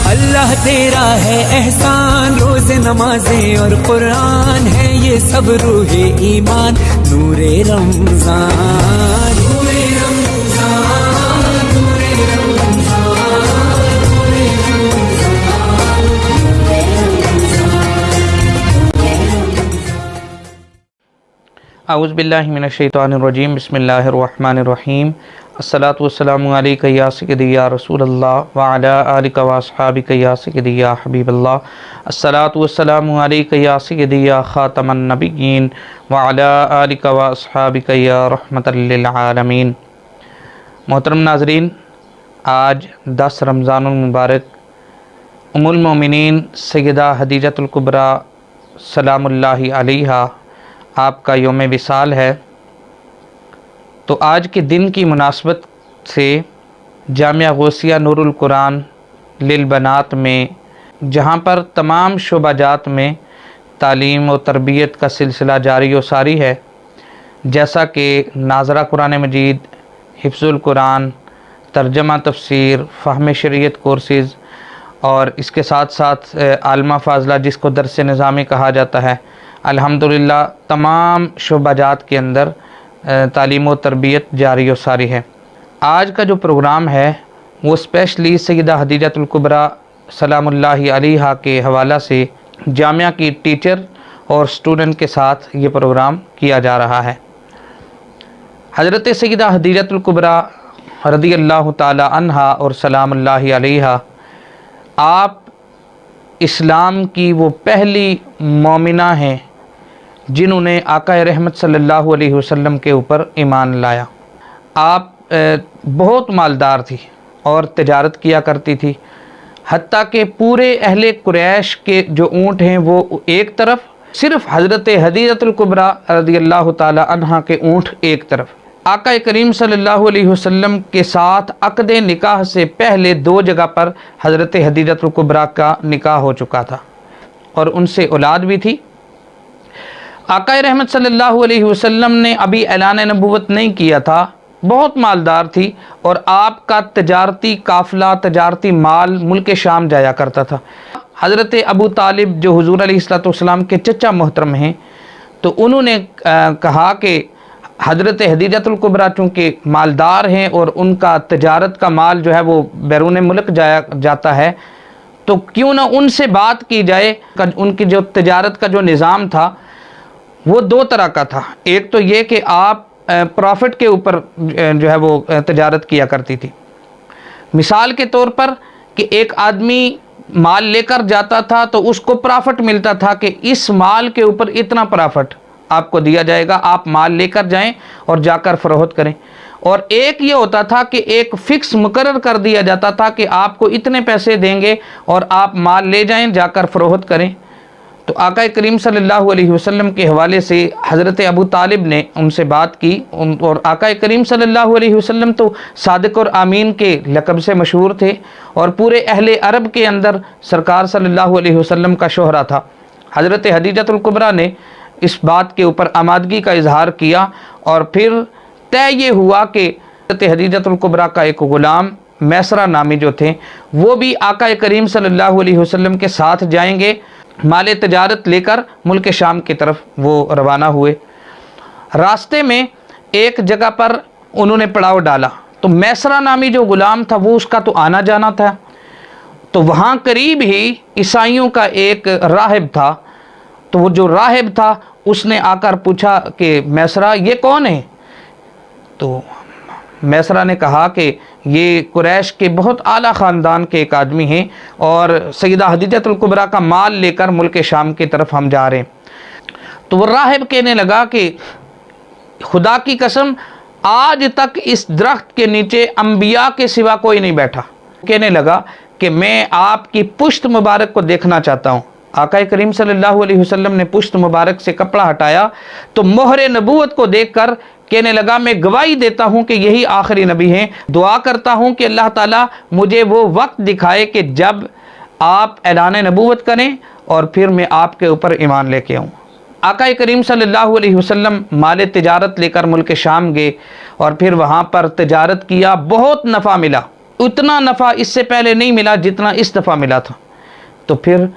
अल्लाह तेरा है एहसान, रोज़ नमाजें और कुरान है ये सब रूहे ईमान, नूरे रमज़ान, नूरे रमज़ान, नूरे रमज़ान, नूरे रमज़ान, नूरे रमज़ान। औज़ु बिल्लाहि मिनश शैतानिर रजीम, बिस्मिल्लाहिर रहमानिर रहीम। अस्सलातु वस्सलामु अलैका या सय्यदी या रसूलल्लाह व अला आलिका व अस्हाबिका या सय्यदी या हबीबल्लाह। अस्सलातु वस्सलामु अलैका या सय्यदी या खातमन नबिय्यीन व अला आलिका व अस्हाबिका या रहमतल लिल आलमीन। मोहतरम नाज़रीन, आज 10 रमज़ानुल मुबारक उम्मुल मोमिनीन सय्यदा हदीजतुल कुबरा सलामुल्लाहि अलैहा आपका यौम विसाल है। तो आज के दिन की मुनासबत से जामिया गौसिया नूरुल कुरान लिल बनात में, जहाँ पर तमाम शोबाजात में तालीम और तरबियत का सिलसिला जारी व सारी है, जैसा कि नाज़रा कुरान मजीद, हिफ्ज़ुल कुरान, तर्जमा तफसीर, फ़हम शरीयत कोर्सेज़ और इसके साथ साथ आलमा फ़ाज़ला जिसको दर्स निज़ामी कहा जाता है, अल्हम्दुलिल्लाह तमाम शोबाजात के अंदर तालीम व तरबियत जारी व सारी है। आज का जो प्रोग्राम है वो स्पेशली सय्यदा हदीजतुल कुबरा सलामुल्लाहि अलैहा के हवाला से जामिया की टीचर और स्टूडेंट के साथ ये प्रोग्राम किया जा रहा है। हज़रत सय्यदा हदीजतुल कुबरा रज़ियल्लाहु ताला अन्हा और सलामुल्लाहि अलैहा आप इस्लाम की वो पहली मोमिना हैं जिन्होंने आका रहमत सल्लल्लाहु अलैहि वसल्लम के ऊपर ईमान लाया। आप बहुत मालदार थी और तिजारत किया करती थी, हत्ता कि पूरे अहले कुरैश के जो ऊँट हैं वो एक तरफ, सिर्फ़ हज़रत हदीजतुल कुबरा रज़ियल्लाहु ताला अन्हा के ऊँट एक तरफ। आका करीम सल्लल्लाहु अलैहि वसल्लम के साथ अक़द निकाह से पहले 2 जगह पर हज़रत हदीजतुल कुबरा का निकाह हो चुका था और उनसे औलाद भी थी। आका रहमत सल्लल्लाहु अलैहि वसल्लम ने अभी ऐलान नबूवत नहीं किया था, बहुत मालदार थी और आपका तजारती काफ़िला, तजारती माल मुल्क शाम जाया करता था। हज़रत अबू तालिब जो हुज़ूर अलैहिस्सलातु वस्सलाम के चचा मोहतरम हैं, तो उन्होंने कहा कि हज़रत हदीजतुल कुबरा चूँकि मालदार हैं और उनका तजारत का माल जो है वो बैरून मुल्क जाता है, तो क्यों ना उनसे बात की जाए। उनकी जो तजारत का जो निज़ाम था वो 2 तरह का था। एक तो ये कि आप प्रॉफिट के ऊपर जो है वो तजारत किया करती थी। मिसाल के तौर पर कि एक आदमी माल लेकर जाता था तो उसको प्रॉफिट मिलता था कि इस माल के ऊपर इतना प्रॉफिट आपको दिया जाएगा, आप माल लेकर जाएं और जाकर फ़रोख्त करें। और एक ये होता था कि एक फ़िक्स मुकर्रर कर दिया जाता था कि आपको इतने पैसे देंगे और आप माल ले जाएं, जाकर फ़रोख्त करें। तो आका करीम सल्लल्लाहु अलैहि वसल्लम के हवाले से हज़रत अबू तालिब ने उनसे बात की और आका करीम सल्लल्लाहु अलैहि वसल्लम तो सादिक और आमीन के लक़ब से मशहूर थे और पूरे अहले अरब के अंदर सरकार सल्लल्लाहु अलैहि वसल्लम का शोहरा था। हज़रत हदीजतुल कुबरा ने इस बात के ऊपर आमादगी का इजहार किया और फिर तय ये हुआ कि हज़रत हदीजतुल कुबरा का एक ग़ुलाम मैसरा नामी जो थे वो भी आका करीम सल्लल्लाहु अलैहि वसल्लम के साथ जाएंगे। माल तजारत लेकर मुल्क शाम की तरफ वो रवाना हुए। रास्ते में एक जगह पर उन्होंने पड़ाव डाला, तो मैसरा नामी जो ग़ुलाम था वो उसका तो आना जाना था, तो वहाँ करीब ही ईसाइयों का एक राहिब था। तो वो जो राहिब था उसने आकर पूछा कि मैसरा ये कौन है? तो मैसरा ने कहा कि ये कुरैश के बहुत आला ख़ानदान के एक आदमी हैं और सय्यदा हदीजतुल कुबरा का माल लेकर मुल्क शाम की तरफ हम जा रहे हैं। तो वो राहिब कहने लगा कि खुदा की कसम आज तक इस दरख्त के नीचे अंबिया के सिवा कोई नहीं बैठा। कहने लगा कि मैं आपकी पुश्त मुबारक को देखना चाहता हूँ। आका करीम सल्लल्लाहु अलैहि वसल्लम ने पुश्त मुबारक से कपड़ा हटाया तो मोहरे नबूवत को देखकर कहने लगा मैं गवाही देता हूँ कि यही आखिरी नबी हैं। दुआ करता हूँ कि अल्लाह ताला मुझे वो वक्त दिखाए कि जब आप ऐलान नबूवत करें और फिर मैं आपके ऊपर ईमान लेके आऊँ। आका करीम सल्लल्लाहु अलैहि वसल्लम माल तिजारत लेकर मुल्क शाम गए और फिर वहाँ पर तिजारत किया, बहुत नफ़ा मिला, उतना नफ़ा इससे पहले नहीं मिला जितना इस दफ़ा मिला था। तो फिर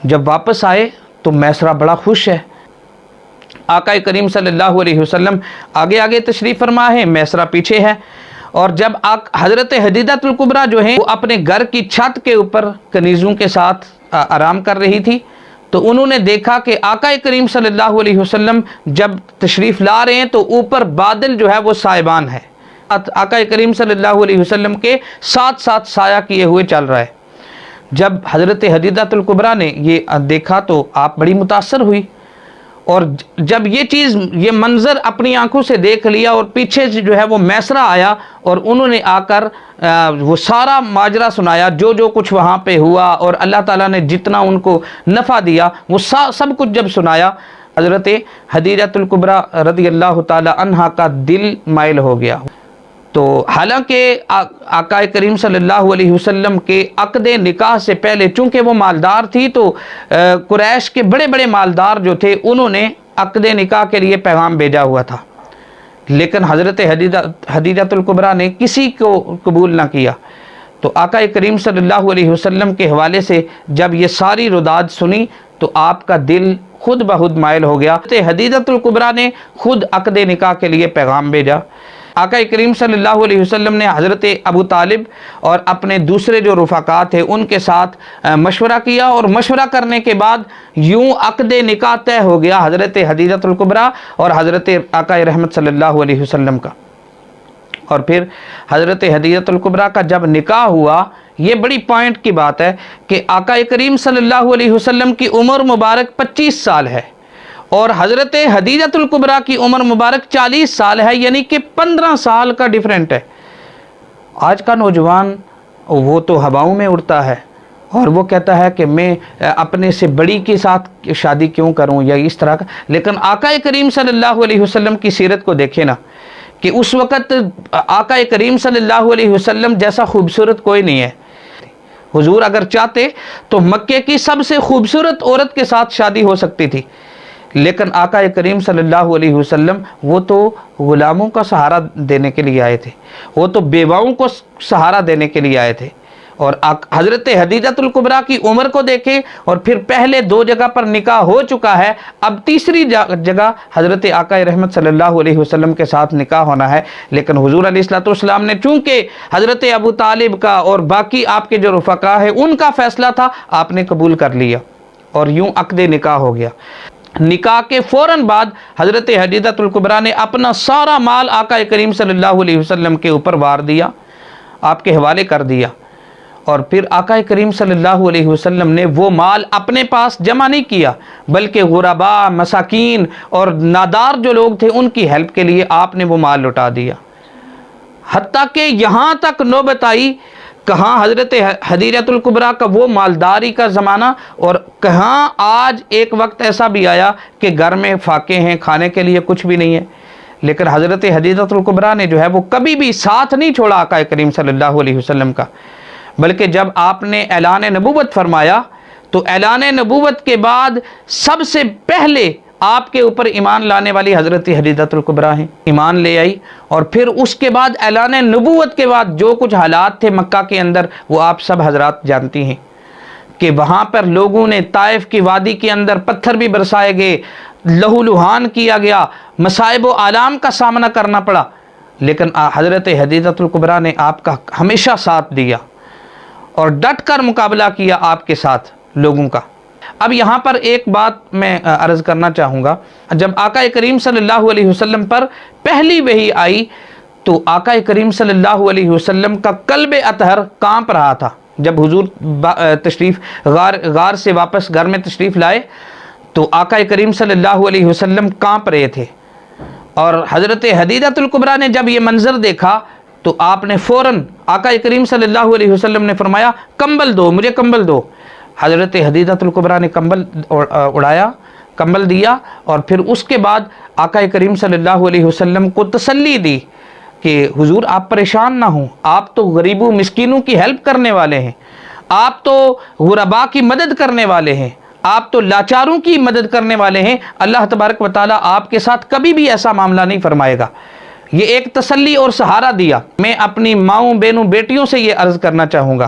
जब वापस आए तो मैसरा बड़ा खुश है। आका करीम सल्लल्लाहु अलैहि वसल्लम आगे आगे तशरीफ़ फरमा है, मैसरा पीछे है। और जब हज़रत हदीजतुल कुबरा जो है वो अपने घर की छत के ऊपर कनीज़ों के साथ आराम कर रही थी, तो उन्होंने देखा कि आका करीम सल्लल्लाहु अलैहि वसल्लम जब तशरीफ़ ला रहे हैं तो ऊपर बादल जो है वो साइबान है, आका करीम सल्लल्लाहु अलैहि वसल्लम के साथ साथ साया किए हुए चल रहा है। जब हज़रत हदीजतुल कुबरा ने ये देखा तो आप बड़ी मुतासर हुई, और जब ये चीज़, ये मंज़र अपनी आंखों से देख लिया और पीछे से जो है वो मैसरा आया और उन्होंने आकर वो सारा माजरा सुनाया, जो जो कुछ वहाँ पे हुआ और अल्लाह ताला ने जितना उनको नफ़ा दिया वो सब कुछ जब सुनाया, हज़रत हदीजतुल कुबरा रज़ी अल्लाह ताला अन्हा का दिल माइल हो गया। तो हालांकि आका करीम सल्लल्लाहु अलैहि वसल्लम के अक़दे निकाह से पहले चूँकि वो मालदार थी तो कुरैश के बड़े बड़े मालदार जो थे उन्होंने अक़दे निकाह के लिए पैगाम भेजा हुआ था, लेकिन हज़रत हदीजतुल कुबरा ने किसी को कबूल ना किया। तो आका करीम सल्लल्लाहु अलैहि वसल्लम के हवाले से जब ये सारी रुदाद सुनी तो आपका दिल खुद ब खुद माइल हो गया। हदीजतुल कुबरा ने खुद अक़दे निकाह के लिए पैगाम भेजा। आका करीम सल्लल्लाहु अलैहि वसल्लम ने हज़रत अबू तालिब और अपने दूसरे जो रुफ़ाका थे उनके साथ मशवरा किया, और मशवरा करने के बाद यूँ अक़दे निकाह तय हो गया हज़रत हदीजतुल कुबरा और हज़रत आका रहमत सल्लल्लाहु अलैहि वसल्लम का। और फिर हज़रत हदीजतुल कुबरा का जब निकाह हुआ, ये बड़ी पॉइंट की बात है कि आका करीम सल्लल्लाहु अलैहि वसल्लम की उम्र मुबारक 25 साल है और हज़रत हदीजतुल कुबरा की उम्र मुबारक 40 साल है, यानी कि 15 साल का डिफरेंट है। आज का नौजवान वो तो हवाओं में उड़ता है और वो कहता है कि मैं अपने से बड़ी के साथ शादी क्यों करूं या इस तरह का, लेकिन आका करीम सल्लल्लाहु अलैहि वसल्लम की सीरत को देखें ना कि उस वक़्त आका करीम सल्लल्लाहु अलैहि वसल्लम जैसा खूबसूरत कोई नहीं है। हुजूर अगर चाहते तो मक्के की सबसे खूबसूरत औरत के साथ शादी हो सकती थी, लेकिन आका करीम सल्लल्लाहु अलैहि वसल्लम वो तो ग़ुलामों का सहारा देने के लिए आए थे, वो तो बेवाओं को सहारा देने के लिए आए थे। और हज़रत हदीजतुल कुबरा की उम्र को देखें, और फिर पहले 2 जगह पर निकाह हो चुका है, अब तीसरी जगह हज़रत आका रहमत सल्लल्लाहु अलैहि वसल्लम के साथ निकाह होना है। लेकिन हुजूर अलैहिस्सलातु वस्सलाम ने चूँकि हज़रत अबू तालिब का और बाकी आपके जो रुफ़का है उनका फ़ैसला था, आपने कबूल कर लिया और यूँ अक़दे निकाह हो गया। निकाह के फ़ौरन बाद हज़रत हदीजतुल कुबरा ने अपना सारा माल आका करीम सल्लल्लाहु अलैहि वसल्लम के ऊपर वार दिया, आपके हवाले कर दिया। और फिर आका करीम सल्लल्लाहु अलैहि वसल्लम ने वो माल अपने पास जमा नहीं किया, बल्कि गुरबा, मसाकीन और नादार जो लोग थे उनकी हेल्प के लिए आपने वो माल लुटा दिया। हत्ता कि यहाँ तक नौबत आई, कहाँ हज़रत हदीजतुल कुबरा का वो मालदारी का ज़माना, और कहाँ आज एक वक्त ऐसा भी आया कि घर में फाके हैं, खाने के लिए कुछ भी नहीं है। लेकिन हज़रत हदीजतुल कुबरा ने जो है वो कभी भी साथ नहीं छोड़ा आका करीम सल्लल्लाहु अलैहि वसल्लम का, बल्कि जब आपने ऐलान नबूवत फरमाया तो ऐलान नबूवत के बाद सबसे पहले आपके ऊपर ईमान लाने वाली हज़रत हदीजतुल कुबरा हैं, ईमान ले आई। और फिर उसके बाद ऐलान नबूवत के बाद जो कुछ हालात थे मक्का के अंदर वो आप सब हजरात जानती हैं कि वहाँ पर लोगों ने ताइफ की वादी के अंदर पत्थर भी बरसाए गए, लहूलुहान किया गया, मसाइब व आलाम का सामना करना पड़ा, लेकिन हज़रत हदीजतुल कुबरा ने आपका हमेशा साथ दिया और डट कर मुकाबला किया आपके साथ लोगों का। अब यहाँ पर एक बात मैं अर्ज़ करना चाहूँगा, जब आका करीम सल्लल्लाहु अलैहि वसल्लम पर पहली वही आई तो आका करीम सल्लल्लाहु अलैहि वसल्लम का कल्ब अतहर काँप रहा था। जब हुजूर तशरीफ़ गार से वापस घर में तशरीफ़ लाए तो आका करीम सल्लल्लाहु अलैहि वसल्लम काँप रहे थे। और हज़रत हदीजतुल कुबरा ने जब ये मंज़र देखा तो आपने फ़ौरन आका करीम सल्लल्लाहु अलैहि वसल्लम ने फरमाया, कंबल दो, मुझे कंबल दो। हज़रत हदीजतुल कुबरा ने कंबल उड़ाया, कंबल दिया, और फिर उसके बाद आका करीम सल्लल्लाहु अलैहि वसल्लम को तसल्ली दी कि हुजूर आप परेशान ना हों, आप तो गरीबों मिस्कीनों की हेल्प करने वाले हैं, आप तो गुरबा की मदद करने वाले हैं, आप तो लाचारों की मदद करने वाले हैं। अल्लाह तबारक व तआला आपके साथ कभी भी ऐसा मामला नहीं फरमाएगा। ये एक तसल्ली और सहारा दिया। मैं अपनी माँओं, बहनों, बेटियों से ये अर्ज़ करना चाहूँगा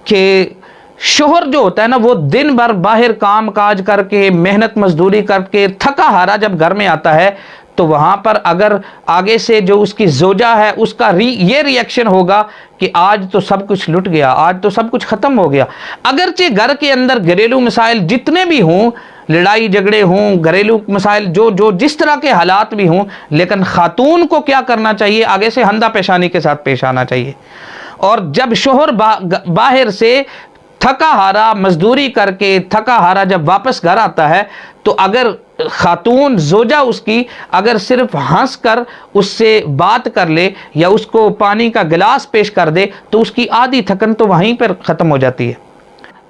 कि शोहर जो होता है ना, वो दिन भर बाहर काम काज करके, मेहनत मजदूरी करके थका हारा जब घर में आता है, तो वहाँ पर अगर आगे से जो उसकी जोजा है उसका ये रिएक्शन होगा कि आज तो सब कुछ लुट गया, आज तो सब कुछ ख़त्म हो गया। अगरचे घर के अंदर घरेलू मसाइल जितने भी हों, लड़ाई झगड़े हों, घरेलू मसाइल जो जिस तरह के हालात भी हों, लेकिन खातून को क्या करना चाहिए? आगे से हंदा पेशानी के साथ पेश आना चाहिए। और जब शोहर बाहर से थका हारा मजदूरी करके थका हारा जब वापस घर आता है, तो अगर खातून जोजा उसकी अगर सिर्फ हंस कर उससे बात कर ले या उसको पानी का गिलास पेश कर दे, तो उसकी आधी थकन तो वहीं पर ख़त्म हो जाती है।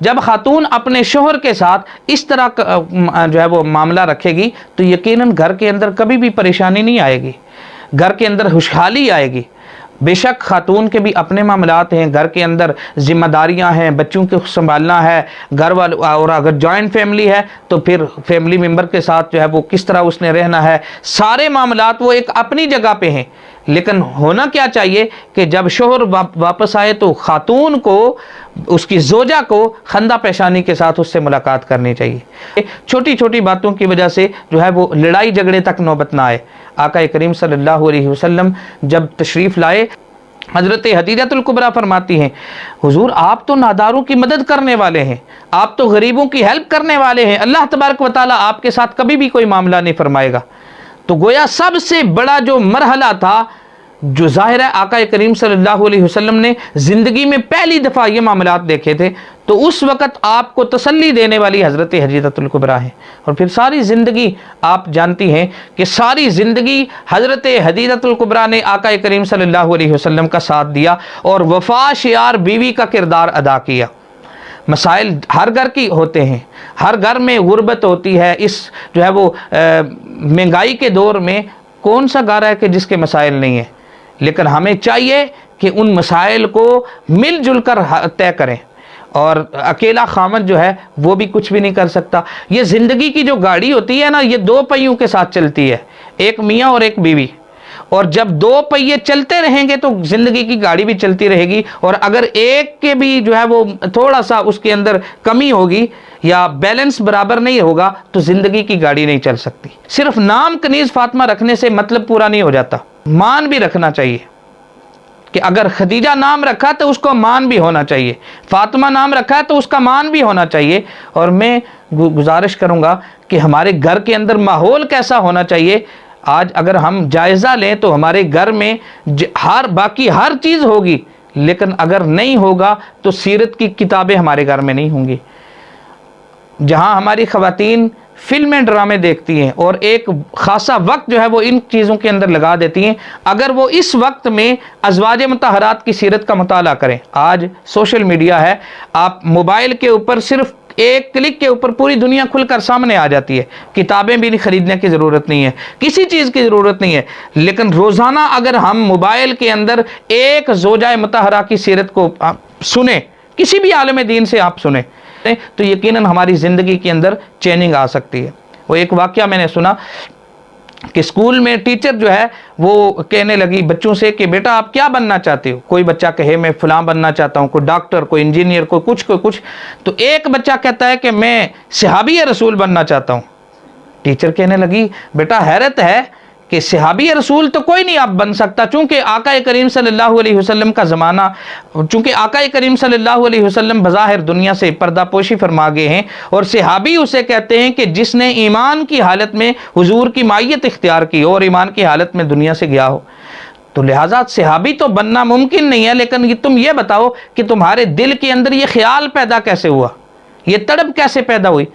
जब खातून अपने शोहर के साथ इस तरह का जो है वो मामला रखेगी, तो यकीनन घर के अंदर कभी भी परेशानी नहीं आएगी, घर के अंदर खुशहाली आएगी। बेशक खातून के भी अपने मामलात हैं, घर के अंदर जिम्मेदारियां हैं, बच्चों को संभालना है, घर वाले, और अगर जॉइंट फैमिली है तो फिर फैमिली मेम्बर के साथ जो है वो किस तरह उसने रहना है, सारे मामलात वो एक अपनी जगह पे हैं। लेकिन होना क्या चाहिए कि जब शोहर वापस आए तो खातून को, उसकी जोजा को खंदा पेशानी के साथ उससे मुलाकात करनी चाहिए। छोटी छोटी बातों की वजह से जो है वो लड़ाई झगड़े तक नौबत ना आए। आका करीम सल्लल्लाहु अलैहि वसल्लम जब तशरीफ़ लाए, हज़रत हदीजतुल कुबरा फरमाती हैं, हुजूर आप तो नादारों की मदद करने वाले हैं, आप तो गरीबों की हेल्प करने वाले हैं, अल्लाह तबारक व तआला आपके साथ कभी भी कोई मामला नहीं फरमाएगा। तो गोया सबसे बड़ा जो मरहला था, जो जाहिर है आका करीम सल्लल्लाहु अलैहि वसल्लम ने ज़िंदगी में पहली दफ़ा ये मामलात देखे थे, तो उस वक़्त आपको तसल्ली देने वाली हज़रत हदीजतुल कुबरा है। और फिर सारी ज़िंदगी आप जानती हैं कि सारी ज़िंदगी हज़रत हदीजतुल कुबरा ने आका करीम सल्लल्लाहु अलैहि वसल्लम का साथ दिया और वफ़ा शियार बीवी का किरदार अदा किया। मसाइल हर घर की होते हैं, हर घर में गुर्बत होती है। इस जो है वो महंगाई के दौर में कौन सा घर है कि जिसके मसाइल नहीं है, लेकिन हमें चाहिए कि उन मसाइल को मिलजुल कर तय करें। और अकेला खामद जो है वो भी कुछ भी नहीं कर सकता। ये ज़िंदगी की जो गाड़ी होती है ना, ये दो पहियों के साथ चलती है, एक मियाँ और एक बीवी। और जब दो पहिए चलते रहेंगे तो ज़िंदगी की गाड़ी भी चलती रहेगी। और अगर एक के भी जो है वो थोड़ा सा उसके अंदर कमी होगी या बैलेंस बराबर नहीं होगा, तो ज़िंदगी की गाड़ी नहीं चल सकती। सिर्फ नाम कनीज़ फातिमा रखने से मतलब पूरा नहीं हो जाता, मान भी रखना चाहिए कि अगर खदीजा नाम रखा तो उसको मान भी होना चाहिए, फातिमा नाम रखा है तो उसका मान भी होना चाहिए। और मैं गुजारिश करूँगा कि हमारे घर के अंदर माहौल कैसा होना चाहिए। आज अगर हम जायज़ा लें तो हमारे घर में बाकी हर चीज़ होगी, लेकिन अगर नहीं होगा तो सीरत की किताबें हमारे घर में नहीं होंगी। जहाँ हमारी ख़वातीन फिल्में ड्रामे देखती हैं और एक ख़ासा वक्त जो है वो इन चीज़ों के अंदर लगा देती हैं, अगर वो इस वक्त में अज़वाज मुतहरात की सीरत का मुताला करें। आज सोशल मीडिया है, आप मोबाइल के ऊपर सिर्फ एक क्लिक के ऊपर पूरी दुनिया खुलकर सामने आ जाती है। किताबें भी खरीदने की ज़रूरत नहीं है, किसी चीज़ की ज़रूरत नहीं है। लेकिन रोज़ाना अगर हम मोबाइल के अंदर एक ज़ौजा मुतहरा की सीरत को सुने, किसी भी आलिम दीन से आप सुने, तो यकीनन हमारी ज़िंदगी के अंदर चेंजिंग आ सकती है। वो एक वाक़या मैंने सुना कि स्कूल में टीचर जो है वो कहने लगी बच्चों से कि बेटा आप क्या बनना चाहते हो। कोई बच्चा कहे मैं फ़लाँ बनना चाहता हूँ, कोई डॉक्टर, कोई इंजीनियर, कोई कुछ। तो एक बच्चा कहता है कि मैं सहाबी रसूल बनना चाहता हूँ। टीचर कहने लगी बेटा हैरत है कि सहाबी रसूल तो कोई नहीं आप बन सकता, चूँकि आका करीम सल्लल्लाहु अलैहि वसल्लम का ज़माना, चूँकि आका करीम सल्लल्लाहु अलैहि वसल्लम बज़ाहिर दुनिया से पर्दापोशी फरमा गए हैं। और सहाबी उसे कहते हैं कि जिसने ईमान की हालत में हुजूर की मायत इख्तियार की और ईमान की हालत में दुनिया से गया हो। तो लिहाजा सहाबी तो बनना मुमकिन नहीं है, लेकिन तुम ये बताओ कि तुम्हारे दिल के अंदर ये ख्याल पैदा कैसे हुआ, ये तड़प कैसे पैदा हुई।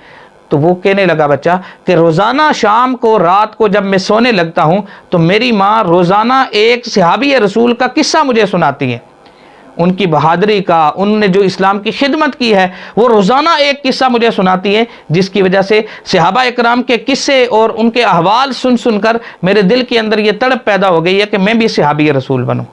तो वो कहने लगा बच्चा कि रोज़ाना शाम को, रात को जब मैं सोने लगता हूँ तो मेरी माँ रोज़ाना एक सहाबी रसूल का किस्सा मुझे सुनाती है, उनकी बहादुरी का, उनने जो इस्लाम की खिदमत की है, वो रोज़ाना एक किस्सा मुझे सुनाती है, जिसकी वजह से सहाबा इकराम के किस्से और उनके अहवाल सुन कर मेरे दिल के अंदर ये तड़प पैदा हो गई है कि मैं भी सहाबी रसूल बनूँ।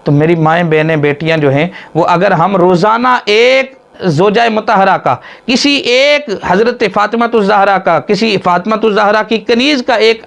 तो मेरी माएँ, बहनें, बेटियाँ जो हैं वो, अगर हम रोज़ाना एक ज़ोजा मुतहरा का, किसी एक हज़रत फ़ातिमातुज़ ज़हरा का, किसी फ़ातिमातुज़ ज़हरा की कनीज़ का एक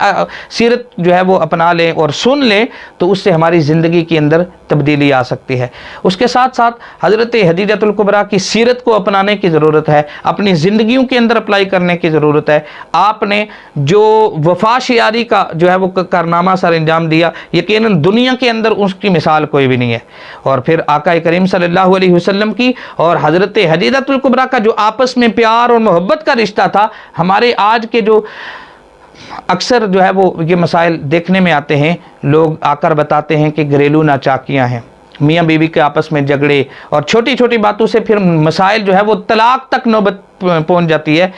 सीरत जो है वो अपना लें और सुन लें, तो उससे हमारी ज़िंदगी के अंदर तब्दीली आ सकती है। उसके साथ साथ हज़रत हदीजतुल कुबरा की सीरत को अपनाने की ज़रूरत है, अपनी ज़िंदगियों के अंदर अप्लाई करने की ज़रूरत है। आपने जो वफाशियारी का जो है वो कारनामा सर अंजाम दिया, यकीनन दुनिया के अंदर उसकी मिसाल कोई भी नहीं है। और फिर आका करीम सल्लल्लाहु अलैहि वसल्लम की और हज़रत हदीजतुल कुबरा का जो आपस में प्यार और मोहब्बत का रिश्ता था, हमारे आज के जो अक्सर जो है वो ये मसाइल देखने में आते हैं, लोग आकर बताते हैं कि घरेलू नाचाकियाँ हैं, मियाँ बीवी के आपस में झगड़े और छोटी छोटी बातों से फिर मसाइल जो है वो तलाक तक नौबत पहुँच जाती है।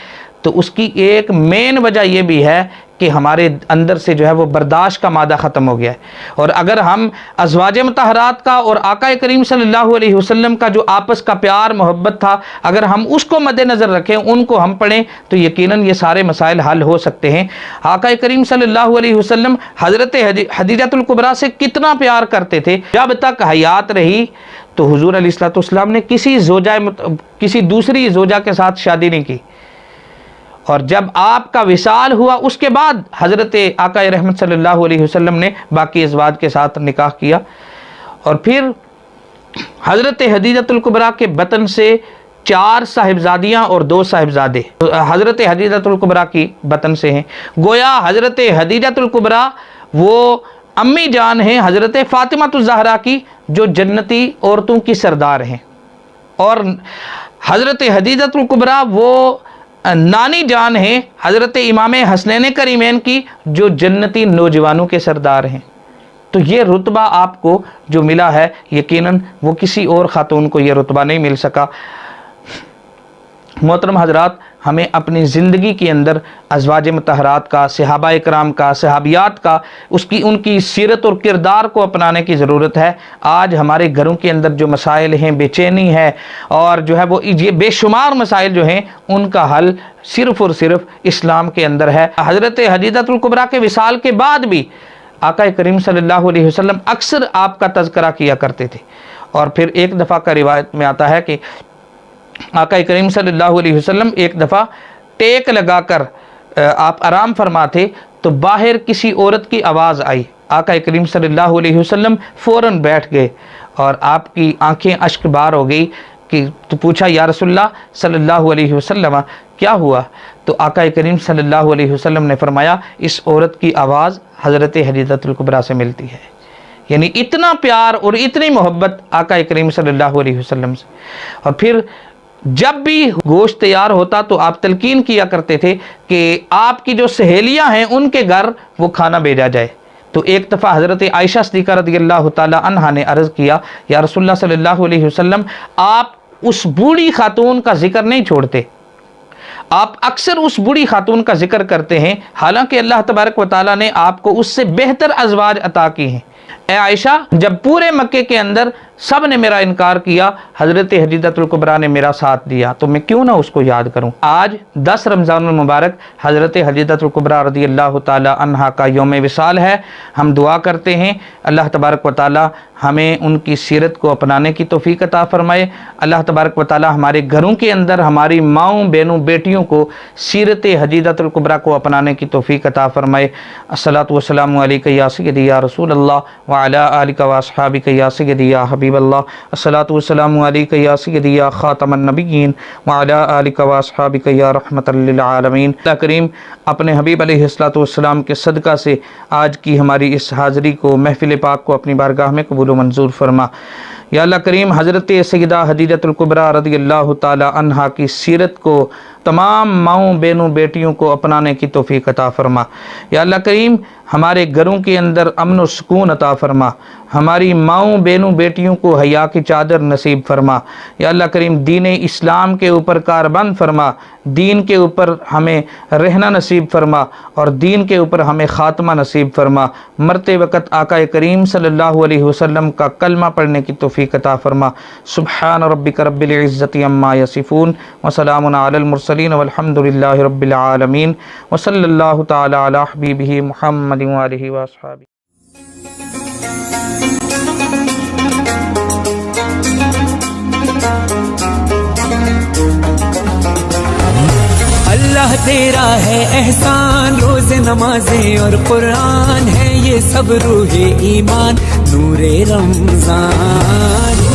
तो उसकी एक मेन वजह यह भी है कि हमारे अंदर से जो है वो बर्दाश्त का मादा ख़त्म हो गया है। और अगर हम अज़वाज मुतहरात का और आका करीम सल्लल्लाहु अलैहि वसल्लम का जो आपस का प्यार मोहब्बत था, अगर हम उसको मद्देनज़र रखें, उनको हम पढ़ें, तो यकीनन ये सारे मसाइल हल हो सकते हैं। आका करीम सल्लल्लाहु अलैहि वसल्लम हज़रत हदीजतुल कुबरा से कितना प्यार करते थे। जब तक हयात रही तो हुज़ूर अलैहिस्सलाम ने किसी दूसरी ज़ोजा के साथ शादी नहीं की, और जब आपका विसाल हुआ उसके बाद हज़रत आका रहमत सल्लल्लाहु अलैहि वसल्लम ने बाकी अज़वाज के साथ निकाह किया। और फिर हज़रत हदीजतुल कुबरा के बतन से 4 साहिबजादियाँ और 2 साहिबजादे हज़रत हदीजतुल कुबरा की बतन से हैं। गोया हज़रत हदीजतुल कुबरा वो अम्मी जान हैं हज़रत फ़ातिमातुज़ ज़हरा की, जो जन्नती औरतों की सरदार हैं, और हज़रत हदीजतुल कुबरा वो नानी जान है हज़रत इमाम हसनैन करीमैन की, जो जन्नती नौजवानों के सरदार हैं। तो ये रुतबा आपको जो मिला है, यकीनन वो किसी और ख़ातून को ये रुतबा नहीं मिल सका। मोहतरम हज़रात, हमें अपनी ज़िंदगी के अंदर अज़वाज मुतहरात का, सहाबा इकराम का, सहाबियात का, उनकी सीरत और किरदार को अपनाने की ज़रूरत है। आज हमारे घरों के अंदर जो मसाइल हैं, बेचैनी है और जो है वो ये बेशुमार मसाइल जो हैं, उनका हल सिर्फ़ और सिर्फ इस्लाम के अंदर है। हज़रत हदीजतुल कुबरा के विसाल के बाद भी आका करीम सल्लल्लाहु अलैहि वसल्लम अक्सर आपका तज़किरा किया करते थे। और फिर एक दफ़ा का रिवायत में आता है कि आका करीम सल्लल्लाहु अलैहि वसल्लम एक दफ़ा टेक लगाकर आप आराम फरमाते तो बाहर किसी औरत की आवाज़ आई। आका करीम सल्लल्लाहु अलैहि वसल्लम फ़ौरन बैठ गए और आपकी आंखें अश्क बार हो गई कि तो पूछा, या रसूलल्लाह सल्लल्लाहु अलैहि वसल्लम क्या हुआ? तो आका करीम सल्लल्लाहु अलैहि वसल्लम ने फरमाया, इस औरत की आवाज़ हज़रत हदीजतुल कुबरा से मिलती है। यानी इतना प्यार और इतनी मोहब्बत आका करीम सल्लल्लाहु अलैहि वसल्लम से। और फिर जब भी गोश्त तैयार होता तो आप तलकीन किया करते थे कि आपकी जो सहेलियां हैं उनके घर वो खाना भेजा जाए। तो एक दफ़ा हज़रत आयशा सिद्दीक़ा रज़ियल्लाहु ताला अन्हा ने अर्ज़ किया, या रसूलुल्लाह सल्लल्लाहु अलैहि वसल्लम, आप उस बूढ़ी खातून का जिक्र नहीं छोड़ते, आप अक्सर उस बूढ़ी खातून का जिक्र करते हैं, हालांकि अल्लाह तबारक व तआला ने आपको उससे बेहतर अज़वाज अता की हैं। ए आयशा, जब पूरे मक्के के अंदर सब ने मेरा इनकार किया, हज़रत हदीजतुल कुबरा ने मेरा साथ दिया, तो मैं क्यों ना उसको याद करूं। आज 10 रमज़ानुल मुबारक हज़रत हदीजतुल कुबरा रज़ियल्लाहु ताला अन्हा का यौम विसाल है। हम दुआ करते हैं अल्लाह तबारक व तआला हमें उनकी सीरत को अपनाने की तौफ़ीक़ अता फ़रमाए। अल्लाह तबारक व तआला हमारे घरों के अंदर हमारी माँओं, बहनों, बेटियों को सीरत हदीजतुल कुबरा को अपनाने की तौफ़ीक़ अता फ़रमाए। अस्सलातु वस्सलामु अलैका या सय्यदी या रसूल अल्लाह व अला आलिका व अस्हाबिका या सय्यदी या हबीब अल्लाह। अस्सलातु वस्सलामु अलैका या सय्यदी या ख़ातमन नबिय्यीन व अला आलिका व अस्हाबिका या रहमतल लिल आलमीन। अल्लाह करीम अपने हबीब अलैहिस्सलातु वस्सलाम के सदका से आज की हमारी इस हाज़री को, महफ़िल पाक को अपनी बारगाह में कबूल मंजूर फरमा। या अल्लाह करीम हज़रत सय्यदा हदीजतुल कुबरा रज़ियल्लाहु ताला अन्हा की सीरत को तमाम माँओं, बहनों, बेटियों को अपनाने की तौफ़ीक़ अता फ़रमा। या अल्लाह करीम हमारे घरों के अंदर अमन व सुकून अता फ़रमा, हमारी माँओं, बहनों, बेटियों को हया की चादर नसीब फ़रमा। या अल्लाह करीम दीन इस्लाम के ऊपर कारबंद फ़रमा, दीन के ऊपर हमें रहना नसीब फ़रमा और दीन के ऊपर हमें ख़ात्मा नसीब फ़रमा। मरते वक़्त आका करीम सल्लल्लाहु अलैहि वसल्लम का कलमा पढ़ने की तौफ़ीक़ अता फ़रमा। सुब्हान रब्बिक रब्बिल इज़्ज़ति अम्मा यसिफ़ून व सलामुन अलल मुरसलीन वल्हम्दुलिल्लाहि रब्बिल आलमीन व सल्लल्लाहु तआला अला हबीबिही मुहम्मदिन व आलिहि व अस्हाबिही। अल्लाह तेरा है एहसान, रोज़े नमाजें और कुरान है ये सब रूहे ईमान, नूरे रमजान।